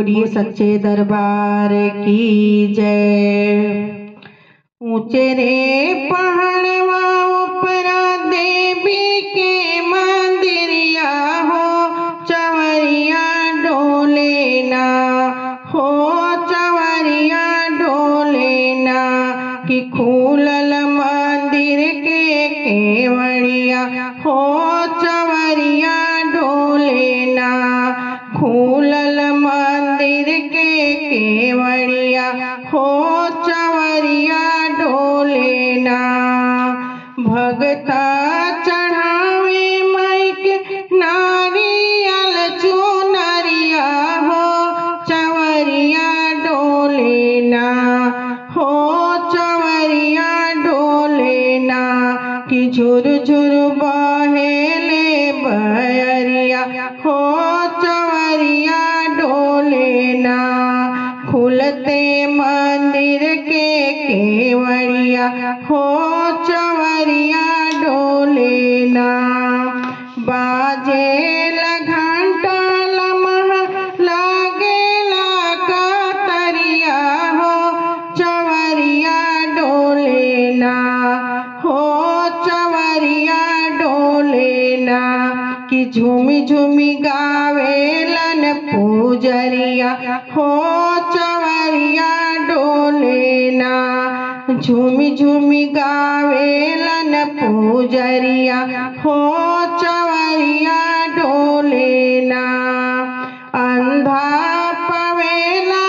बोलिए सच्चे दरबार की जय। ऊंचे रे पहाड़वा ऊपरा देवी के मंदिरिया हो, चवरिया डोले ना हो, चवरिया डोले ना कि खुलल मंदिर के केवड़िया हो, चवरिया डोले ना, खुलल मंदिर के केवड़िया हो, चवरिया डोले ना। भगता चढ़ावे माई के नारियल चुनरिया हो, चवरिया डोले ना हो, चवरिया डोले ना कि झुर झुर बहेले बयरिया हो, चवरिया डोले ना। खुलते मंदिर के केवड़िया हो, चवरिया डोले ना। बाजेला घंटा लमहा लागेला कतरिया हो, चवरिया डोले ना हो, चवरिया डोले ना कि झूमी झूमी गावेलन पूजरिया हो, चवरिया डोले ना। झूमी झूमी गावेलन पूजरिया हो, चवरिया डोले ना। अंधा पवेला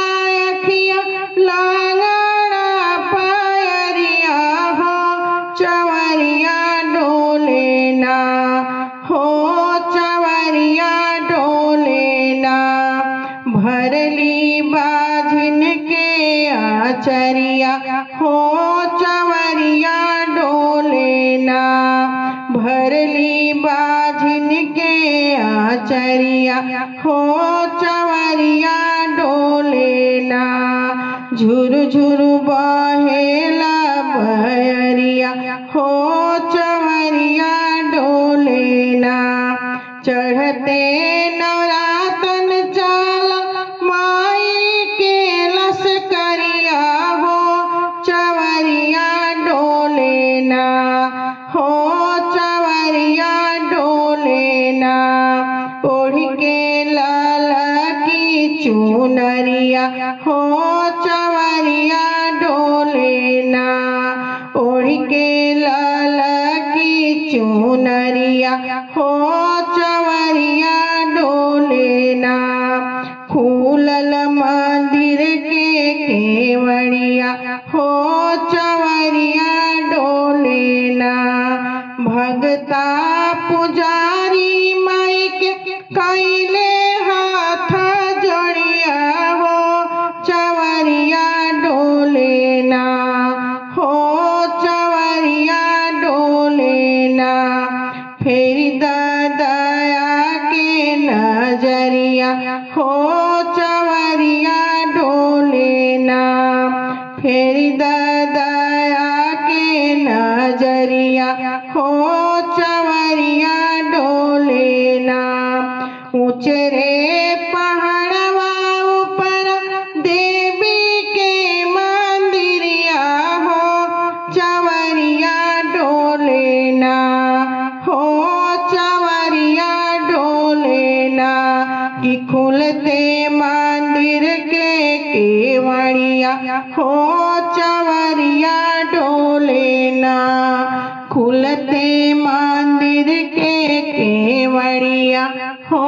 अखिया लांगड़ा पायरिया हो, चवरिया डोले ना हो, चवरिया डोले ना। भरली बाझिन के आचरिया हो, चवरिया डोले ना। भरली बाझिन के आचरिया हो, चवरिया डोले ना। झुर झुर बहेला बयरिया हो, चवरिया डोले ना। चढ़ते नवरातन चाला माई के लसकरिया हो, चवरिया डोले ना हो, चवरिया डोले ना। ओढ़ के लाल की चुनरिया हो, चवरिया डोले ना। ओढ़ के लाल की चुनरिया हो, चवरिया डोले ना। खुलल मंदिर के केवड़िया हो, चवरिया डोले ना। भगता पुजारी माई के कैले हाथ जोड़िया हो, चवरिया डोले ना हो, चवरिया डोले ना। फेरी दया के नजरिया हो, चवरिया डोले ना। फेरी दया के नजरिया हो, चवरिया डोले ना। ऊंचे रे पहाड़वा ऊपर देवी के मंदिरिया हो, चवरिया डोले ना हो, चवरिया डोले ना कि खुलते मंदिर के केवड़िया हो, चवरिया डोले ना। खुलते मंदिर के केवड़िया हो,